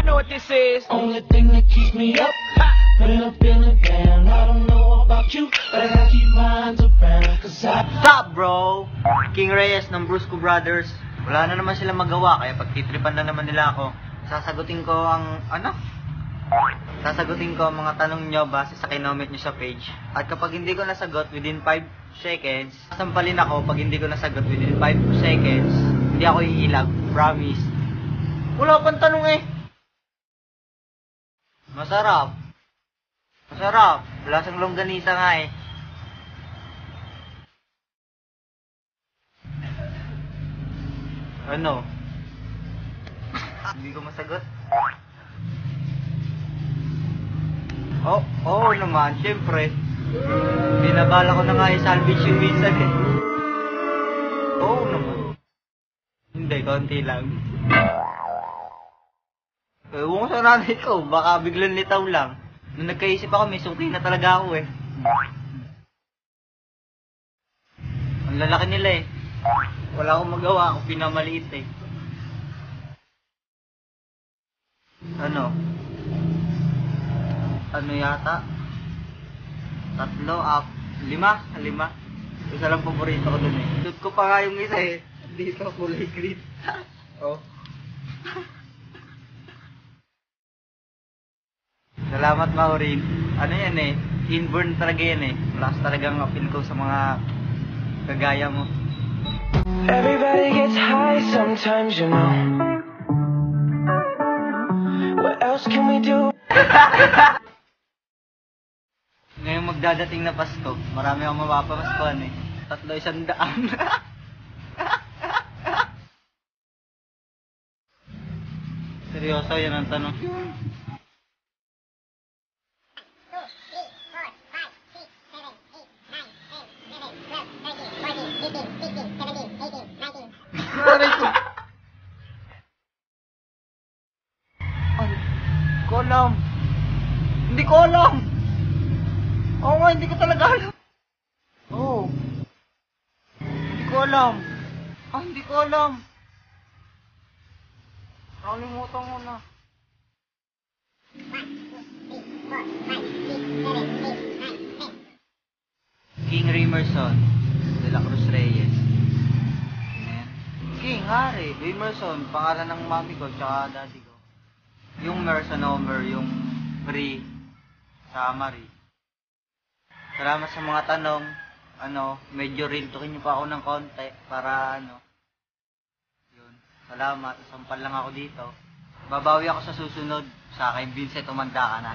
know what this is. Only thing that keeps me up when I'm feeling down. I don't know about you, but I gotta keep my minds around. Cause Stop, bro! King Reyes ng Brusco Brothers. Wala na naman sila magawa, kaya pagtitripan na naman nila ako. Sasagutin ko ang, Sasagutin ko ang mga tanong nyo base sa kinoment nyo sa page. At kapag hindi ko nasagot within 5 seconds, sampalin ako pag hindi ko nasagot within 5 seconds. Hindi ako iilag, promise. Wala pang tanong eh. Masarap. Masarap. Lasang longganisa nga eh. Ano? Hindi ko masagot. Oo naman, syempre. Binabala ko na nga i-salvage yung minsan eh. Oo naman. Hindi, konti lang. Ewan ko sa nanay ko, baka biglang litaw lang. Nung nagkaisip ako, may suki na talaga ako eh. Ang lalaki nila eh. Wala akong magawa, ako pinamaliit eh. Ano? Ano yata? 3, 5. 5. Isa lang paborito ko dun eh. Dut ko pa nga yung isa eh. Dito, kulay green. Oh. Salamat, Maureen. Ano yan eh? Inborn talaga yan eh. Malakas talagang appeal ko sa mga kagaya mo. everybody gets high sometimes, you know. What else can we do? Ngayong magdadating na Pasko, marami akong mapapamaskuhan eh. 300. Seryoso, yan ang tanong. Aray ko. Hindi ko alam. Hindi ko alam. Oo nga, hindi ko talaga alam. Oo. Hindi ko alam. Hindi ko alam. Nakalimutan ko na. King Rimerson de la Cruz Reyes. Ayan. King, Hari, Rimerson, pangalan ng mami ko tsaka daddy ko. Yung Mersonomer, yung Marie sa Marie. Salamat sa mga tanong. Medyo rintukin niyo pa ako ng konti para yun. Salamat, sampal lang ako dito. Babawi ako sa susunod. Sa akin, Vincent, umanda ka na.